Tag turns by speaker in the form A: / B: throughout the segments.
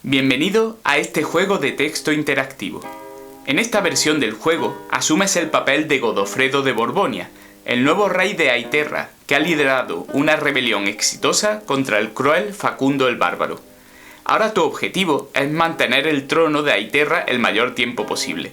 A: Bienvenido a este juego de texto interactivo. En esta versión del juego asumes el papel de Godofredo de Borgoña, el nuevo rey de Aiterra, que ha liderado una rebelión exitosa contra el cruel Facundo el Bárbaro. Ahora tu objetivo es mantener el trono de Aiterra el mayor tiempo posible.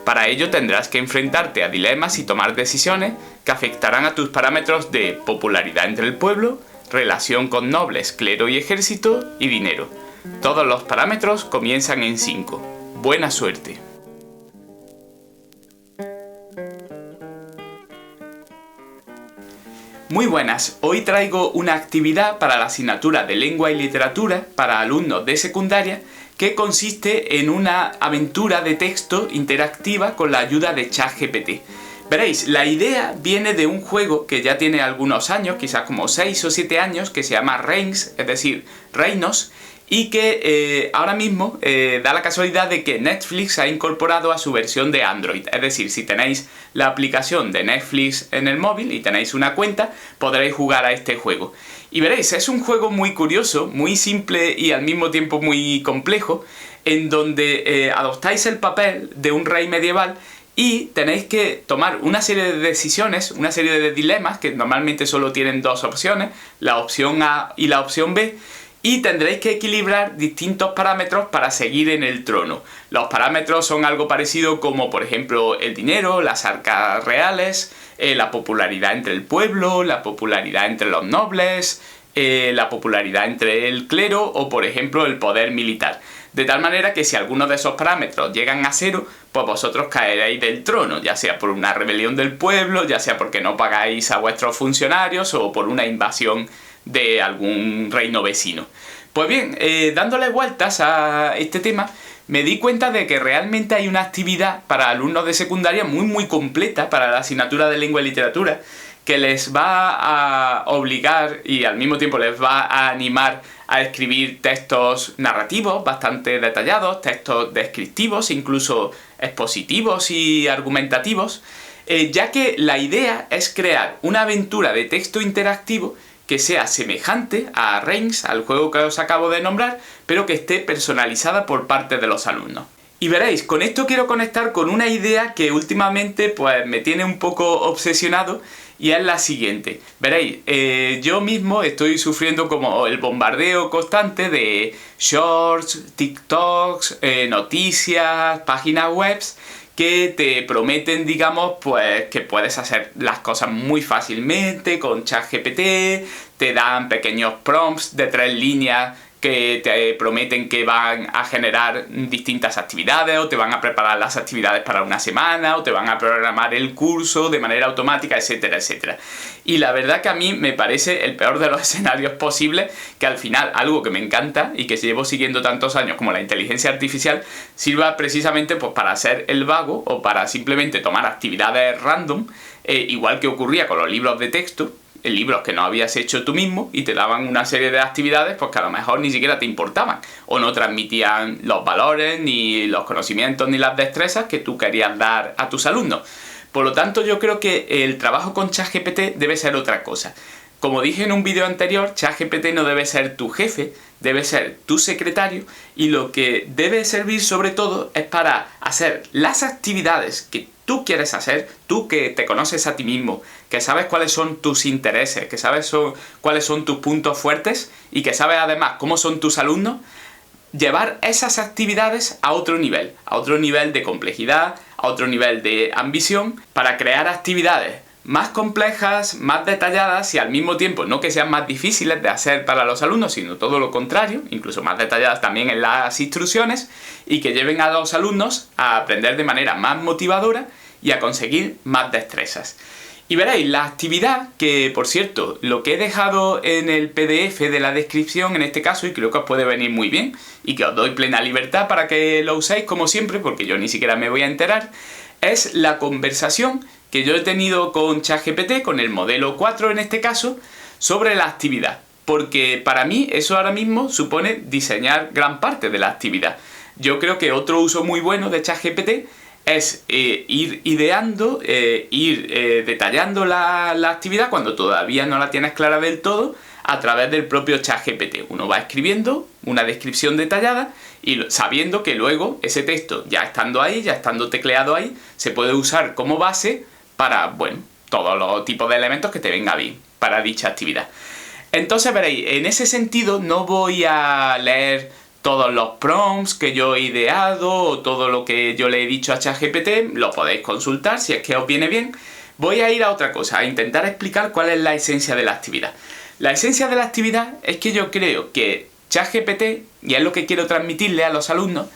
A: Para ello tendrás que enfrentarte a dilemas y tomar decisiones que afectarán a tus parámetros de popularidad entre el pueblo, relación con nobles, clero y ejército y dinero. Todos los parámetros comienzan en 5. Buena suerte. Muy buenas, hoy traigo una actividad para la asignatura de Lengua y Literatura para alumnos de secundaria que consiste en una aventura de texto interactiva con la ayuda de ChatGPT. Veréis, la idea viene de un juego que ya tiene algunos años, quizás como 6 o 7 años, que se llama Reigns, es decir, Reinos, y que ahora mismo da la casualidad de que Netflix ha incorporado a su versión de Android. Es decir, si tenéis la aplicación de Netflix en el móvil y tenéis una cuenta, podréis jugar a este juego. Y veréis, es un juego muy curioso, muy simple y al mismo tiempo muy complejo, en donde adoptáis el papel de un rey medieval y tenéis que tomar una serie de decisiones, una serie de dilemas, que normalmente solo tienen dos opciones, la opción A y la opción B, y tendréis que equilibrar distintos parámetros para seguir en el trono. Los parámetros son algo parecido como, por ejemplo, el dinero, las arcas reales, la popularidad entre el pueblo, la popularidad entre los nobles, la popularidad entre el clero o, por ejemplo, el poder militar. De tal manera que si algunos de esos parámetros llegan a 0, pues vosotros caeréis del trono, ya sea por una rebelión del pueblo, ya sea porque no pagáis a vuestros funcionarios o por una invasión de algún reino vecino. Pues bien, dándole vueltas a este tema, me di cuenta de que realmente hay una actividad para alumnos de secundaria muy completa para la asignatura de Lengua y Literatura, que les va a obligar y al mismo tiempo les va a animar a escribir textos narrativos bastante detallados, textos descriptivos, incluso expositivos y argumentativos, ya que la idea es crear una aventura de texto interactivo que sea semejante a Reigns, al juego que os acabo de nombrar, pero que esté personalizada por parte de los alumnos. Y veréis, con esto quiero conectar con una idea que últimamente pues me tiene un poco obsesionado, y es la siguiente. Veréis, yo mismo estoy sufriendo como el bombardeo constante de shorts, TikToks, noticias, páginas web que te prometen, digamos, pues que puedes hacer las cosas muy fácilmente con ChatGPT, te dan pequeños prompts de 3 líneas que te prometen que van a generar distintas actividades o te van a preparar las actividades para una semana o te van a programar el curso de manera automática, etcétera, etcétera. Y la verdad que a mí me parece el peor de los escenarios posibles, que al final algo que me encanta y que llevo siguiendo tantos años como la inteligencia artificial sirva precisamente pues para ser el vago o para simplemente tomar actividades random, igual que ocurría con los libros de texto, en libros que no habías hecho tú mismo y te daban una serie de actividades pues que a lo mejor ni siquiera te importaban o no transmitían los valores, ni los conocimientos, ni las destrezas que tú querías dar a tus alumnos. Por lo tanto, yo creo que el trabajo con ChatGPT debe ser otra cosa. Como dije en un vídeo anterior, ChatGPT no debe ser tu jefe, debe ser tu secretario, y lo que debe servir sobre todo es para hacer las actividades que tú quieres hacer, tú que te conoces a ti mismo, que sabes cuáles son tus intereses, que sabes cuáles son tus puntos fuertes y que sabes además cómo son tus alumnos, llevar esas actividades a otro nivel de complejidad, a otro nivel de ambición, para crear actividades más complejas, más detalladas y al mismo tiempo no que sean más difíciles de hacer para los alumnos, sino todo lo contrario, incluso más detalladas también en las instrucciones, y que lleven a los alumnos a aprender de manera más motivadora y a conseguir más destrezas. Y veréis, la actividad, que por cierto, lo que he dejado en el PDF de la descripción en este caso, y creo que os puede venir muy bien, y que os doy plena libertad para que lo uséis como siempre, porque yo ni siquiera me voy a enterar, es la conversación que yo he tenido con ChatGPT, con el modelo 4 en este caso, sobre la actividad. Porque para mí eso ahora mismo supone diseñar gran parte de la actividad. Yo creo que otro uso muy bueno de ChatGPT es ir ideando, detallando la actividad cuando todavía no la tienes clara del todo, a través del propio ChatGPT. Uno va escribiendo una descripción detallada y sabiendo que luego ese texto, ya estando ahí, ya estando tecleado ahí, se puede usar como base para, bueno, todos los tipos de elementos que te venga bien para dicha actividad. Entonces veréis, en ese sentido no voy a leer todos los prompts que yo he ideado o todo lo que yo le he dicho a ChatGPT, lo podéis consultar si es que os viene bien. Voy a ir a otra cosa, a intentar explicar cuál es la esencia de la actividad. La esencia de la actividad es que yo creo que ChatGPT, y es lo que quiero transmitirle a los alumnos,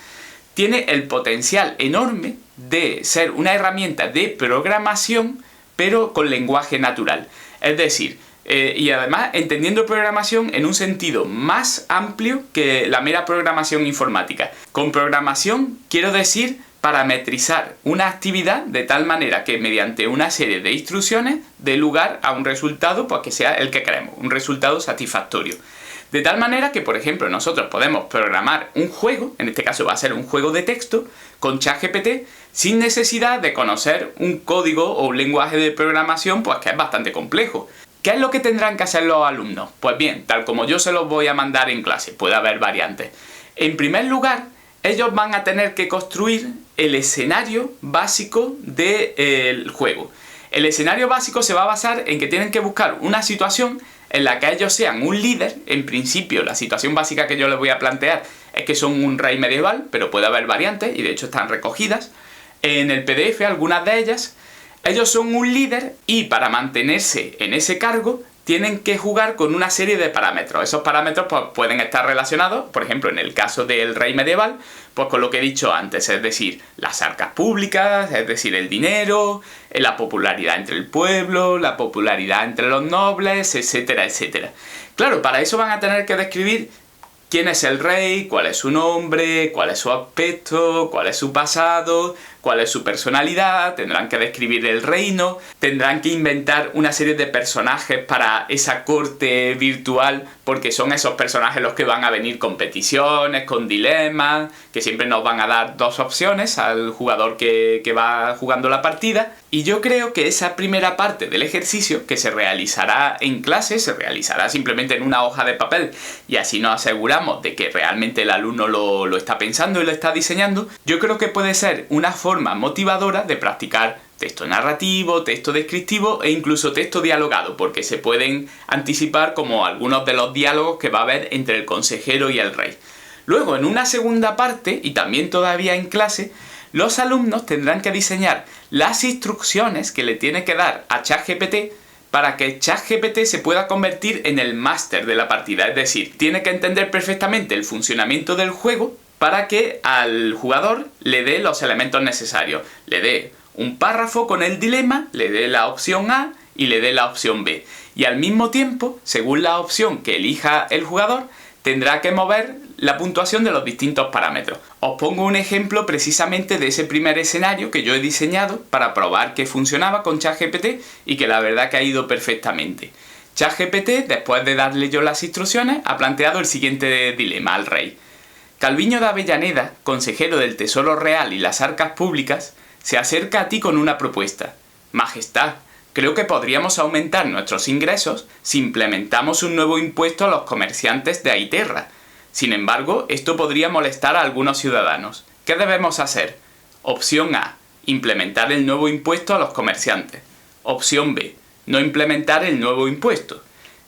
A: tiene el potencial enorme de ser una herramienta de programación, pero con lenguaje natural. Es decir, y además entendiendo programación en un sentido más amplio que la mera programación informática. Con programación quiero decir parametrizar una actividad de tal manera que mediante una serie de instrucciones dé lugar a un resultado pues, que sea el que queremos, un resultado satisfactorio. De tal manera que, por ejemplo, nosotros podemos programar un juego, en este caso va a ser un juego de texto, con ChatGPT, sin necesidad de conocer un código o un lenguaje de programación pues que es bastante complejo. ¿Qué es lo que tendrán que hacer los alumnos? Pues bien, tal como yo se los voy a mandar en clase, puede haber variantes. En primer lugar, ellos van a tener que construir el escenario básico del juego. El escenario básico se va a basar en que tienen que buscar una situación en la que ellos sean un líder. En principio, la situación básica que yo les voy a plantear es que son un rey medieval, pero puede haber variantes y de hecho están recogidas en el PDF, algunas de ellas. Ellos son un líder y para mantenerse en ese cargo tienen que jugar con una serie de parámetros. Esos parámetros pues, pueden estar relacionados, por ejemplo, en el caso del rey medieval, pues con lo que he dicho antes, es decir, las arcas públicas, es decir, el dinero, la popularidad entre el pueblo, la popularidad entre los nobles, etcétera, etcétera. Claro, para eso van a tener que describir quién es el rey, cuál es su nombre, cuál es su aspecto, cuál es su pasado, cuál es su personalidad, tendrán que describir el reino, tendrán que inventar una serie de personajes para esa corte virtual, porque son esos personajes los que van a venir con peticiones, con dilemas, que siempre nos van a dar dos opciones al jugador que va jugando la partida. Y yo creo que esa primera parte del ejercicio, que se realizará en clase, se realizará simplemente en una hoja de papel, y así nos aseguramos de que realmente el alumno lo está pensando y lo está diseñando, yo creo que puede ser una forma motivadora de practicar texto narrativo, texto descriptivo e incluso texto dialogado, porque se pueden anticipar como algunos de los diálogos que va a haber entre el consejero y el rey. Luego, en una segunda parte, y también todavía en clase, los alumnos tendrán que diseñar las instrucciones que le tiene que dar a ChatGPT para que ChatGPT se pueda convertir en el máster de la partida. Es decir, tiene que entender perfectamente el funcionamiento del juego para que al jugador le dé los elementos necesarios. Le dé un párrafo con el dilema, le dé la opción A y le dé la opción B. Y al mismo tiempo, según la opción que elija el jugador, tendrá que mover la puntuación de los distintos parámetros. Os pongo un ejemplo precisamente de ese primer escenario que yo he diseñado para probar que funcionaba con ChatGPT y que la verdad que ha ido perfectamente. ChatGPT, después de darle yo las instrucciones, ha planteado el siguiente dilema al rey. Calviño de Avellaneda, consejero del Tesoro Real y las Arcas Públicas, se acerca a ti con una propuesta. Majestad, creo que podríamos aumentar nuestros ingresos si implementamos un nuevo impuesto a los comerciantes de Aiterra. Sin embargo, esto podría molestar a algunos ciudadanos. ¿Qué debemos hacer? Opción A. Implementar el nuevo impuesto a los comerciantes. Opción B. No implementar el nuevo impuesto.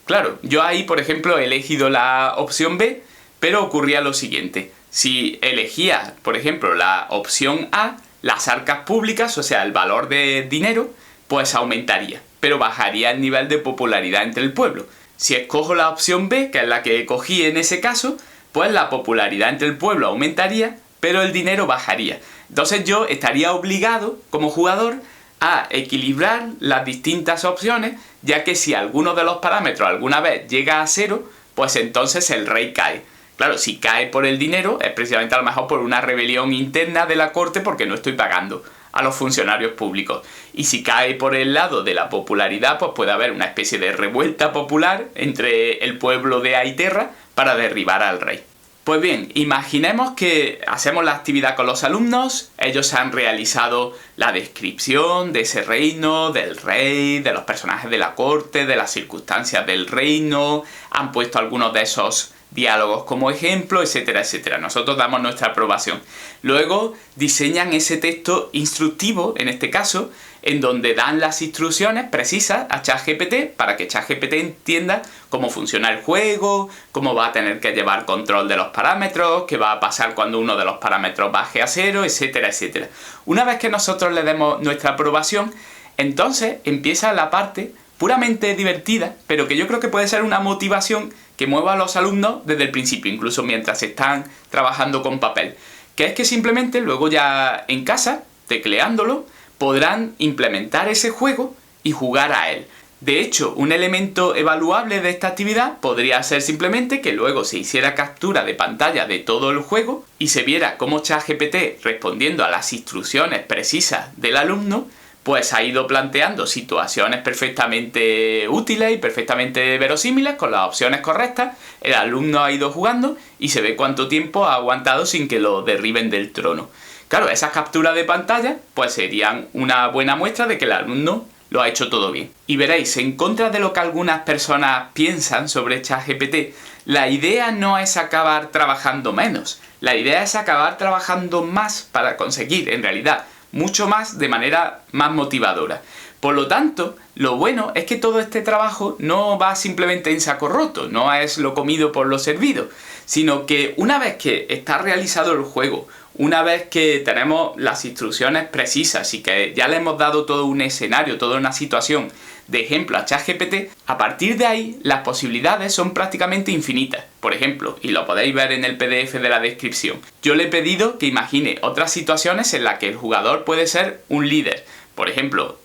A: Claro, yo ahí, por ejemplo, he elegido la opción B, pero ocurría lo siguiente. Si elegía, por ejemplo, la opción A, las arcas públicas, o sea, el valor de dinero, pues aumentaría, pero bajaría el nivel de popularidad entre el pueblo. Si escojo la opción B, que es la que cogí en ese caso, pues la popularidad entre el pueblo aumentaría, pero el dinero bajaría. Entonces yo estaría obligado, como jugador, a equilibrar las distintas opciones, ya que si alguno de los parámetros alguna vez llega a 0, pues entonces el rey cae. Claro, si cae por el dinero, es precisamente a lo mejor por una rebelión interna de la corte porque no estoy pagando a los funcionarios públicos. Y si cae por el lado de la popularidad, pues puede haber una especie de revuelta popular entre el pueblo de Aiterra para derribar al rey. Pues bien, imaginemos que hacemos la actividad con los alumnos, ellos han realizado la descripción de ese reino, del rey, de los personajes de la corte, de las circunstancias del reino, han puesto algunos de esos diálogos como ejemplo, etcétera, etcétera. Nosotros damos nuestra aprobación. Luego diseñan ese texto instructivo, en este caso, en donde dan las instrucciones precisas a ChatGPT para que ChatGPT entienda cómo funciona el juego, cómo va a tener que llevar control de los parámetros, qué va a pasar cuando uno de los parámetros baje a 0, etcétera, etcétera. Una vez que nosotros le demos nuestra aprobación, entonces empieza la parte puramente divertida, pero que yo creo que puede ser una motivación que mueva a los alumnos desde el principio, incluso mientras están trabajando con papel, que es que simplemente luego ya en casa, tecleándolo, podrán implementar ese juego y jugar a él. De hecho, un elemento evaluable de esta actividad podría ser simplemente que luego se hiciera captura de pantalla de todo el juego y se viera cómo ChatGPT, respondiendo a las instrucciones precisas del alumno, pues ha ido planteando situaciones perfectamente útiles y perfectamente verosímiles con las opciones correctas. El alumno ha ido jugando y se ve cuánto tiempo ha aguantado sin que lo derriben del trono. Claro, esas capturas de pantalla pues serían una buena muestra de que el alumno lo ha hecho todo bien. Y veréis, en contra de lo que algunas personas piensan sobre ChatGPT, la idea no es acabar trabajando menos. La idea es acabar trabajando más para conseguir, en realidad, mucho más de manera más motivadora. Por lo tanto, lo bueno es que todo este trabajo no va simplemente en saco roto, no es lo comido por lo servido, sino que una vez que está realizado el juego, una vez que tenemos las instrucciones precisas y que ya le hemos dado todo un escenario, toda una situación de ejemplo a ChatGPT, a partir de ahí las posibilidades son prácticamente infinitas. Por ejemplo, y lo podéis ver en el PDF de la descripción, yo le he pedido que imagine otras situaciones en las que el jugador puede ser un líder. Por ejemplo,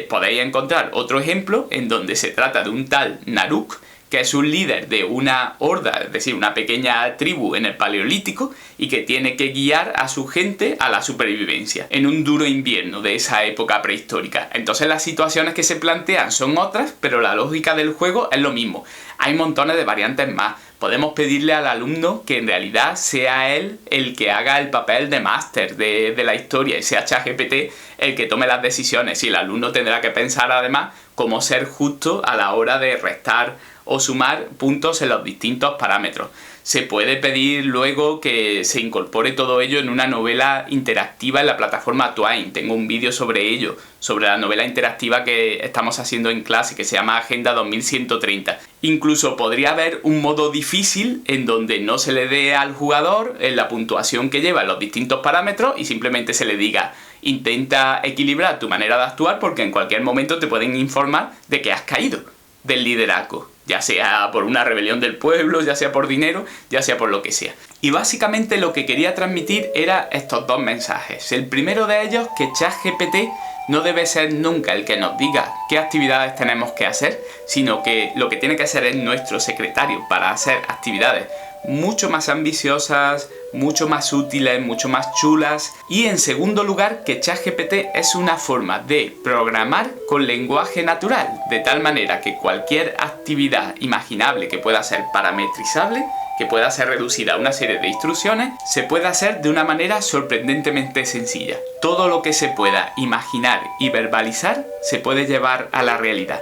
A: podéis encontrar otro ejemplo en donde se trata de un tal Naruk, que es un líder de una horda, es decir, una pequeña tribu en el Paleolítico y que tiene que guiar a su gente a la supervivencia en un duro invierno de esa época prehistórica. Entonces las situaciones que se plantean son otras, pero la lógica del juego es lo mismo. Hay montones de variantes más. Podemos pedirle al alumno que en realidad sea él el que haga el papel de máster de la historia y sea ChatGPT el que tome las decisiones, y el alumno tendrá que pensar además cómo ser justo a la hora de restar o sumar puntos en los distintos parámetros. Se puede pedir luego que se incorpore todo ello en una novela interactiva en la plataforma Twine. Tengo un vídeo sobre ello, sobre la novela interactiva que estamos haciendo en clase, que se llama Agenda 2130. Incluso podría haber un modo difícil en donde no se le dé al jugador la puntuación que lleva en los distintos parámetros y simplemente se le diga: intenta equilibrar tu manera de actuar porque en cualquier momento te pueden informar de que has caído del liderazgo, ya sea por una rebelión del pueblo, ya sea por dinero, ya sea por lo que sea. Y básicamente lo que quería transmitir era estos dos mensajes. El primero de ellos, que ChatGPT no debe ser nunca el que nos diga qué actividades tenemos que hacer, sino que lo que tiene que ser es nuestro secretario para hacer actividades mucho más ambiciosas, mucho más útiles, mucho más chulas. Y en segundo lugar, que ChatGPT es una forma de programar con lenguaje natural, de tal manera que cualquier actividad imaginable que pueda ser parametrizable, que pueda ser reducida a una serie de instrucciones, se puede hacer de una manera sorprendentemente sencilla. Todo lo que se pueda imaginar y verbalizar se puede llevar a la realidad.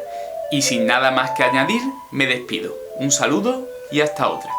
A: Y sin nada más que añadir, me despido. Un saludo y hasta otra.